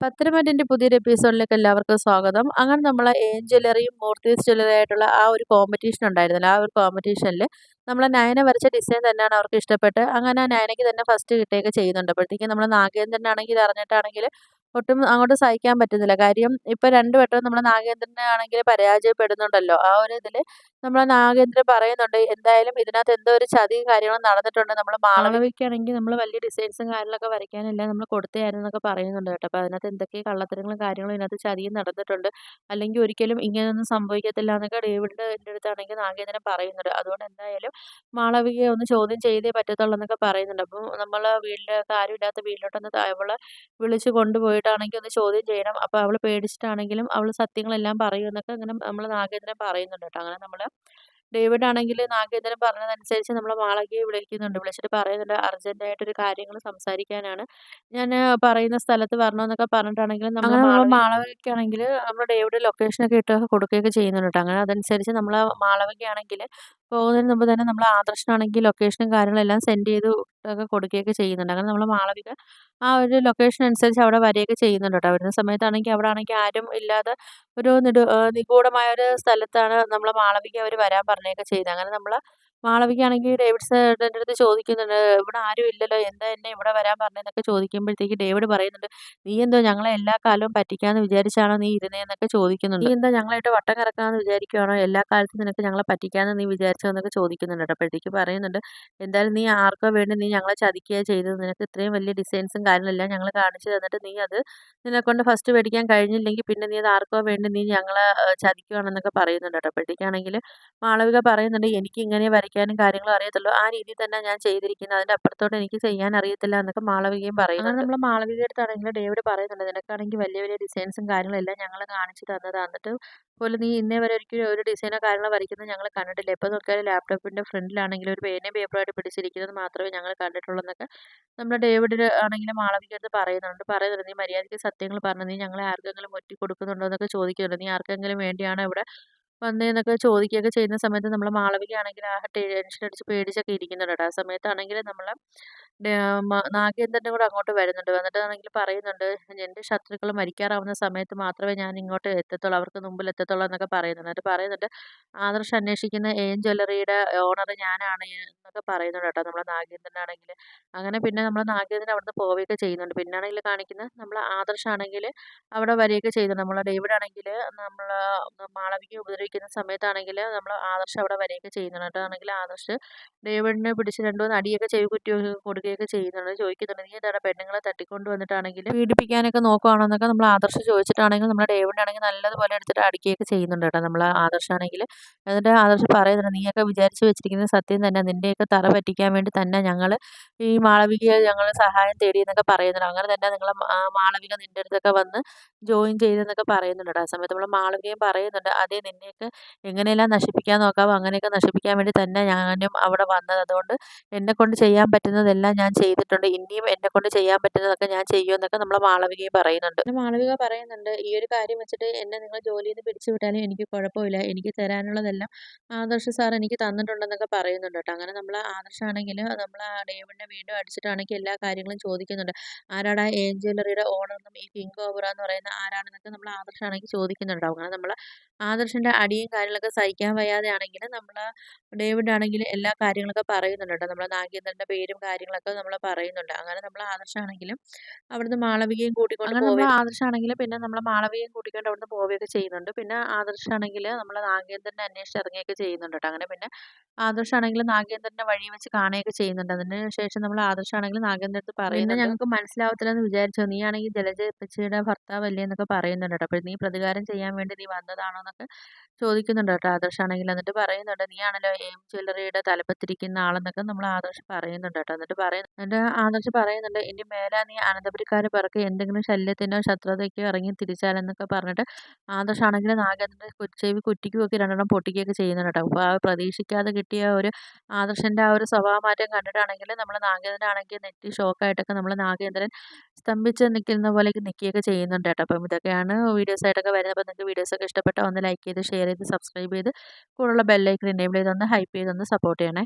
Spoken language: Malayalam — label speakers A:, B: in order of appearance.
A: പത്തരമാറ്റിൻ്റെ പുതിയൊരു എപ്പിസോഡിലേക്ക് എല്ലാവർക്കും സ്വാഗതം. അങ്ങനെ നമ്മളെ ഏഞ്ചലറിയും മൂർത്തീസ് ജ്വല്ലറി ആയിട്ടുള്ള ആ ഒരു കോമ്പറ്റീഷൻ ഉണ്ടായിരുന്നല്ലോ. ആ ഒരു കോമ്പറ്റീഷനിൽ നമ്മളെ നയന വരച്ച ഡിസൈൻ തന്നെയാണ് അവർക്ക് ഇഷ്ടപ്പെട്ട്. അങ്ങനെ നയനയ്ക്ക് തന്നെ ഫസ്റ്റ് കിട്ടുകയൊക്കെ ചെയ്യുന്നുണ്ട്. അപ്പോഴത്തേക്കും നമ്മളെ നാഗേന്ദ്രനാണെങ്കിൽ ഇത് അറിഞ്ഞിട്ടാണെങ്കിൽ ഒട്ടും അങ്ങോട്ട് സഹിക്കാൻ പറ്റുന്നില്ല. കാര്യം ഇപ്പോൾ 2 വട്ടവും നമ്മളെ നാഗേന്ദ്രനാണെങ്കിൽ പരാജയപ്പെടുന്നുണ്ടല്ലോ. ആ ഒരു ഇതിൽ നമ്മളെ നാഗേന്ദ്രൻ പറയുന്നുണ്ട്, എന്തായാലും ഇതിനകത്ത് എന്തോ ഒരു ചതിയും കാര്യങ്ങളും നടന്നിട്ടുണ്ട്. നമ്മൾ മാളവികയ്ക്കാണെങ്കിൽ നമ്മൾ വലിയ ഡിസൈൻസും കാര്യങ്ങളൊക്കെ വരയ്ക്കാനെല്ലാം നമ്മൾ കൊടുത്തതായിരുന്നു എന്നൊക്കെ പറയുന്നുണ്ട് കേട്ടോ. അപ്പോൾ അതിനകത്ത് എന്തൊക്കെ കള്ളത്തരങ്ങളും കാര്യങ്ങളും ഇതിനകത്ത് ചതിയും നടന്നിട്ടുണ്ട്. അല്ലെങ്കിൽ ഒരിക്കലും ഇങ്ങനെയൊന്നും സംഭവിക്കത്തില്ല എന്നൊക്കെ ഡേവിഡിൻ്റെ അടുത്താണെങ്കിൽ നാഗേന്ദ്രൻ പറയുന്നുണ്ട്. അതുകൊണ്ട് എന്തായാലും മാളവികയെ ഒന്ന് ചോദ്യം ചെയ്തേ പറ്റത്തുള്ളൂ എന്നൊക്കെ പറയുന്നുണ്ട്. അപ്പോൾ നമ്മൾ വീട്ടിലൊക്കെ ആരുമില്ലാത്ത വീട്ടിലോട്ടൊന്ന് അവളെ വിളിച്ച് കൊണ്ടുപോയിട്ടാണെങ്കിൽ ഒന്ന് ചോദ്യം ചെയ്യണം. അപ്പോൾ അവൾ പേടിച്ചിട്ടാണെങ്കിലും അവൾ സത്യങ്ങളെല്ലാം പറയും എന്നൊക്കെ അങ്ങനെ നമ്മൾ നാഗേന്ദ്രൻ പറയുന്നുണ്ട് കേട്ടോ. അങ്ങനെ നമ്മൾ ഡേവിഡ് ആണെങ്കിൽ നാഗേന്ദ്രൻ പറഞ്ഞതനുസരിച്ച് നമ്മളെ മാളവികയെ വിളിക്കുന്നുണ്ട്. വിളിച്ചിട്ട് പറയുന്നുണ്ട്, അർജന്റായിട്ടൊരു കാര്യങ്ങൾ സംസാരിക്കാനാണ്. ഞാന് പറയുന്ന സ്ഥലത്ത് വരണമെന്നൊക്കെ പറഞ്ഞിട്ടാണെങ്കിലും അങ്ങനെ നമ്മളെ മാളവികയ്ക്കാണെങ്കിൽ നമ്മുടെ ഡേവിഡ് ലൊക്കേഷനൊക്കെ ഇട്ട് കൊടുക്കുകയൊക്കെ ചെയ്യുന്നുണ്ട് ട്ടോ. അങ്ങനെ അതനുസരിച്ച് നമ്മളെ മാളവികയാണെങ്കിൽ പോകുന്നതിന് മുമ്പ് തന്നെ നമ്മളെ ആദർശനാണെങ്കിൽ ലൊക്കേഷനും കാര്യങ്ങളെല്ലാം സെൻഡ് ചെയ്ത് ഒക്കെ കൊടുക്കുകയൊക്കെ ചെയ്യുന്നുണ്ട്. അങ്ങനെ നമ്മളെ മാളവിക ആ ഒരു ലൊക്കേഷൻ അനുസരിച്ച് അവിടെ വരികയൊക്കെ ചെയ്യുന്നുണ്ട് ട്ടോ. വരുന്ന സമയത്താണെങ്കിൽ അവിടെ ആണെങ്കിൽ ആരും ഇല്ലാതെ ഒരു നിഗൂഢമായ ഒരു സ്ഥലത്താണ് നമ്മളെ മാളവിക അവർ വരാൻ പറഞ്ഞതൊക്കെ ചെയ്തത്. അങ്ങനെ നമ്മളെ മാളവികയാണെങ്കിൽ ഡേവിഡ് ചേട്ടൻ്റെ അടുത്ത് ചോദിക്കുന്നുണ്ട്, ഇവിടെ ആരും ഇല്ലല്ലോ, എന്താ എന്നെ ഇവിടെ വരാൻ പറഞ്ഞതെന്നൊക്കെ ചോദിക്കുമ്പോഴത്തേക്ക് ഡേവിഡ് പറയുന്നുണ്ട്, നീ എന്തോ ഞങ്ങളെ എല്ലാ കാലവും പറ്റിക്കാന്ന് വിചാരിച്ചാണോ നീ ഇരുന്നതെന്നൊക്കെ ചോദിക്കുന്നുണ്ട്. നീ എന്താ ഞങ്ങളായിട്ട് വട്ടം കറക്കാന്ന് വിചാരിക്കുവാണോ, എല്ലാ കാലത്തും നിനക്ക് ഞങ്ങളെ പറ്റിക്കാന്ന് നീ വിചാരിച്ചതെന്നൊക്കെ ചോദിക്കുന്നുണ്ട് കേട്ടോ. അപ്പോഴത്തേക്ക് പറയുന്നുണ്ട്, എന്തായാലും നീ ആർക്കോ വേണ്ടി നീ ഞങ്ങളെ ചതിക്കുകയാണ് ചെയ്തത്. നിനക്ക് ഇത്രയും വലിയ ഡിസൈൻസും കാര്യങ്ങളെല്ലാം ഞങ്ങൾ കാണിച്ചു തന്നിട്ട് നീ അത് നിന്നെക്കൊണ്ട് ഫസ്റ്റ് മേടിക്കാൻ കഴിഞ്ഞില്ലെങ്കിൽ പിന്നെ നീ അത് ആർക്കോ വേണ്ടി നീ ഞങ്ങളെ ചതിക്കുവാണെന്നൊക്കെ പറയുന്നുണ്ട് കേട്ടോ. അപ്പോഴത്തേക്കാണെങ്കിൽ മാളവിക പറയുന്നുണ്ട്, എനിക്ക് ഇങ്ങനെ വരയ്ക്കാനും കാര്യങ്ങളും അറിയത്തുള്ളൂ. ആ രീതിയിൽ തന്നെ ഞാൻ ചെയ്തിരിക്കുന്നത്. അതിൻ്റെ അപ്പുറത്തോട്ട് എനിക്ക് ചെയ്യാൻ അറിയത്തില്ല എന്നൊക്കെ മാളവികയും പറയുന്നുണ്ട്. അങ്ങനെ നമ്മൾ മാളവികയുടെ അടുത്താണെങ്കിൽ ഡേവിഡ് പറയുന്നുണ്ട്, നിനക്കാണെങ്കിൽ വലിയ വലിയ ഡിസൈൻസും കാര്യങ്ങളും എല്ലാം ഞങ്ങൾ കാണിച്ചു തന്നതാണ്. എന്നിട്ട് പോലും നീ ഇന്നേ വരെ ഒരിക്കലും ഒരു ഡിസൈനോ കാര്യങ്ങളോ വരയ്ക്കുന്നത് ഞങ്ങൾ കണ്ടിട്ടില്ല. എപ്പോൾ നോക്കിയാലും ലാപ്ടോപ്പിൻ്റെ ഫ്രണ്ടിലാണെങ്കിലും ഒരു പേനയും പേപ്പറുമായിട്ട് പിടിച്ചിരിക്കുന്നത് മാത്രമേ ഞങ്ങൾ കണ്ടിട്ടുള്ളൂ എന്നൊക്കെ നമ്മുടെ ഡേവിഡ് ആണെങ്കിലും മാളവികയുടെ അടുത്ത് പറയുന്നുണ്ട്, നീ മര്യാദയ്ക്ക് സത്യങ്ങൾ പറഞ്ഞു, നീ ഞങ്ങളെ ആർക്കെങ്കിലും ഒറ്റി കൊടുക്കുന്നുണ്ടോ എന്നൊക്കെ ചോദിക്കുന്നുണ്ട്. നീ ആർക്കെങ്കിലും വേണ്ടിയാണ് ഇവിടെ വന്നേന്നൊക്കെ ചോദിക്കുകയൊക്കെ ചെയ്യുന്ന സമയത്ത് നമ്മളെ മാളവികയാണെങ്കിൽ ആ ടെൻഷൻ അടിച്ച് പേടിച്ചൊക്കെ ഇരിക്കുന്നുണ്ട് കേട്ടോ. ആ സമയത്താണെങ്കിൽ നമ്മളെ നാഗേന്ദ്രൻ്റെ കൂടെ അങ്ങോട്ട് വരുന്നുണ്ട്. വന്നിട്ടാണെങ്കിൽ പറയുന്നുണ്ട്, എൻ്റെ ശത്രുക്കൾ മരിക്കാറാവുന്ന സമയത്ത് മാത്രമേ ഞാൻ ഇങ്ങോട്ട് എത്തത്തുള്ളൂ, അവർക്ക് മുമ്പിൽ എത്തത്തുള്ളൂ എന്നൊക്കെ പറയുന്നുണ്ട്. എന്നിട്ട് പറയുന്നുണ്ട്, ആദർശ് അന്വേഷിക്കുന്ന ജ്വല്ലറിയുടെ ഓണർ ഞാനാണ് എന്നൊക്കെ പറയുന്നുണ്ട് കേട്ടോ നമ്മളെ നാഗേന്ദ്രനാണെങ്കിൽ. അങ്ങനെ പിന്നെ നമ്മളെ നാഗേന്ദ്രൻ അവിടുന്ന് പോവുകയൊക്കെ ചെയ്യുന്നുണ്ട്. പിന്നാണെങ്കിൽ കാണിക്കുന്നത് നമ്മളെ ആദർശാണെങ്കിൽ അവിടെ വരികയൊക്കെ ചെയ്യുന്നുണ്ട്. നമ്മളെ ഡേവിഡ് ആണെങ്കിൽ നമ്മളെ മാളവികയെ ഉപദ്രവിക്കുന്ന സമയത്താണെങ്കിൽ നമ്മൾ ആദർശ് അവിടെ വരികയൊക്കെ ചെയ്യുന്നുണ്ട്. എന്നിട്ടാണെങ്കിൽ ആദർശ് ഡേവിഡിനെ പിടിച്ച് 2, 3 അടിയൊക്കെ ചെവി കുത്തി കൊടുക്കുകയൊക്കെ ചെയ്യുന്നുണ്ട്. ചോദിക്കുന്നുണ്ട്, നീ എന്താണ് പെണ്ണുങ്ങളെ തട്ടിക്കൊണ്ട് വന്നിട്ടാണെങ്കിൽ പീഡിപ്പിക്കാനൊക്കെ നോക്കുവാണോ എന്നൊക്കെ നമ്മൾ ആദർശ് ചോദിച്ചിട്ടാണെങ്കിൽ നമ്മുടെ ഡേവിഡിനാണെങ്കിൽ നല്ലതുപോലെ എടുത്തിട്ട് അടിക്കുകയൊക്കെ ചെയ്യുന്നുണ്ട് കേട്ടോ നമ്മൾ ആദർശാണെങ്കിൽ. എന്നിട്ട് ആദർശ് പറയുന്നുണ്ട്, നീയൊക്കെ വിചാരിച്ച് വെച്ചിരിക്കുന്നത് സത്യം തന്നെ, നിൻ്റെയൊക്കെ തറ പറ്റിക്കാൻ വേണ്ടി തന്നെ ഞങ്ങൾ ഈ മാളവികയെ ഞങ്ങൾ സഹായം തേടി എന്നൊക്കെ പറയുന്നുണ്ട്. അങ്ങനെ തന്നെ നിങ്ങളെ മാളവിക നിൻ്റെ അടുത്തൊക്കെ വന്ന് ജോയിൻ ചെയ്തെന്നൊക്കെ പറയുന്നുണ്ട് കേട്ടോ. ആ സമയത്ത് നമ്മൾ മാളവികയും പറയുന്നുണ്ട്, അതേ നിന്നെയൊക്കെ എങ്ങനെയെല്ലാം നശിപ്പിക്കാൻ നോക്കാവോ അങ്ങനെയൊക്കെ നശിപ്പിക്കാൻ വേണ്ടി തന്നെ ഞാനും അവിടെ വന്നത്. അതുകൊണ്ട് എന്നെക്കൊണ്ട് ചെയ്യാൻ പറ്റുന്നതെല്ലാം ഞാൻ ചെയ്തിട്ടുണ്ട്. ഇനിയും എന്നെക്കൊണ്ട് ചെയ്യാൻ പറ്റുന്നതൊക്കെ ഞാൻ ചെയ്യുമെന്നൊക്കെ നമ്മളെ മാളവികയും പറയുന്നുണ്ട്. പിന്നെ മാളവിക പറയുന്നുണ്ട്, ഈ ഒരു കാര്യം വെച്ചിട്ട് എന്നെ നിങ്ങൾ ജോലിയിൽ നിന്ന് പിരിച്ചു വിട്ടാലും എനിക്ക് കുഴപ്പമില്ല. എനിക്ക് തരാനുള്ളതെല്ലാം ആദർശ് സാർ എനിക്ക് തന്നിട്ടുണ്ടെന്നൊക്കെ പറയുന്നുണ്ട് കേട്ടോ. അങ്ങനെ നമ്മൾ ആദർശാണെങ്കിൽ നമ്മൾ ആ ഡേവിഡിനെ വീണ്ടും അടിച്ചിട്ടാണെങ്കിൽ എല്ലാ കാര്യങ്ങളും ചോദിക്കുന്നുണ്ട്. ആരാടാ ജ്വല്ലറിയുടെ ഓണറെന്നും ഈ കിങ് കോബ്ര എന്ന് പറയുന്ന ആരാണെന്നൊക്കെ നമ്മൾ ആദർശാണെങ്കിൽ ചോദിക്കുന്നുണ്ടാവും. അങ്ങനെ നമ്മൾ ആദർശിൻ്റെ അടിയും കാര്യങ്ങളൊക്കെ സഹിക്കാൻ വയ്യാതെ ആണെങ്കിൽ നമ്മൾ ഡേവിഡ് ആണെങ്കിൽ എല്ലാ കാര്യങ്ങളൊക്കെ പറയുന്നുണ്ട് കേട്ടോ. നമ്മളെ നാഗേന്ദ്രൻ്റെ പേരും കാര്യങ്ങളൊക്കെ നമ്മൾ പറയുന്നുണ്ട്. അങ്ങനെ നമ്മൾ ആദർശാണെങ്കിലും അവിടുന്ന് മാളവികയും കൂട്ടിക്കൊണ്ട് അങ്ങനെ നമ്മൾ ആദർശാണെങ്കിൽ പിന്നെ നമ്മളെ മാളവികയും കൂട്ടിക്കൊണ്ട് അവിടുന്ന് പോവുകയൊക്കെ ചെയ്യുന്നുണ്ട്. പിന്നെ ആദർശാണെങ്കിൽ നമ്മളെ നാഗേന്ദ്രനെ അന്വേഷിച്ച് ഇറങ്ങുകയൊക്കെ ചെയ്യുന്നുണ്ട് കേട്ടോ. അങ്ങനെ പിന്നെ ആദർശാണെങ്കിൽ നാഗേന്ദ്രൻ്റെ വഴി വെച്ച് കാണുകയൊക്കെ ചെയ്യുന്നുണ്ട്. അതിന് ശേഷം നമ്മൾ ആദർശാണെങ്കിൽ നാഗേന്ദ്രൻ്റെ അടുത്ത് പറയുന്നുണ്ട്, നിന്നെ ഞങ്ങൾക്ക് മനസ്സിലാവത്തില്ലെന്ന് വിചാരിച്ചോ, നീ ആണെങ്കിൽ ജലജ അപ്പച്ചിയുടെ ഭർത്താവല്ലേ എന്നൊക്കെ പറയുന്നുണ്ട് കേട്ടോ. അപ്പോൾ നീ പ്രതികാരം ചെയ്യാൻ വേണ്ടി നീ വന്നതാണോ എന്നൊക്കെ ചോദിക്കുന്നുണ്ട് കേട്ടോ ആദർശാണെങ്കിൽ. എന്നിട്ട് പറയുന്നുണ്ട്, നീയാണല്ലോ ജ്വല്ലറിയുടെ തലപ്പത്തിരിക്കുന്ന ആളെന്നൊക്കെ നമ്മൾ ആദർശ് പറയുന്നുണ്ട് കേട്ടോ. എന്നിട്ട് ആദർശ് പറയുന്നുണ്ട്, ഇനി മേലാ നീ അനന്തപുരിക്കാർ പിറക്കെ എന്തെങ്കിലും ശല്യത്തിനോ ശത്രുതയ്ക്കോ ഇറങ്ങി തിരിച്ചാലെന്നൊക്കെ പറഞ്ഞിട്ട് ആദർശാണെങ്കിൽ നാഗേന്ദ്രൻ്റെ ചെവി കുറ്റിക്കുമൊക്കെ 2 പൊട്ടിക്കുകയൊക്കെ ചെയ്യുന്നുണ്ട് കേട്ടോ. അപ്പോൾ ആ പ്രതീക്ഷിക്കാതെ കിട്ടിയ ഒരു ആദർശൻ്റെ ആ ഒരു സ്വഭാവമാറ്റം കണ്ടിട്ടാണെങ്കിൽ നമ്മൾ നാഗേന്ദ്രനാണെങ്കിൽ നെറ്റി ഷോക്കായിട്ടൊക്കെ നമ്മൾ നാഗേന്ദ്രൻ സ്തംഭിച്ച് നിൽക്കുന്ന പോലെയൊക്കെ നിൽക്കുകയൊക്കെ ചെയ്യുന്നുണ്ട് കേട്ടോ. അപ്പം ഇതൊക്കെയാണ് വീഡിയോസായിട്ടൊക്കെ വരുന്നത്. അപ്പോൾ നിങ്ങൾക്ക് വീഡിയോസൊക്കെ ഇഷ്ടപ്പെട്ടാൽ ഒന്ന് ലൈക്ക് ചെയ്ത് ഷെയർ ചെയ്ത് സബ്സ്ക്രൈബ് ചെയ്ത് കൂടെയുള്ള ബെല്ലൈക്കൺ എനേബിൾ ചെയ്തൊന്ന് ഹൈപ്പ് ചെയ്തൊന്ന് സപ്പോർട്ട് ചെയ്യണേ.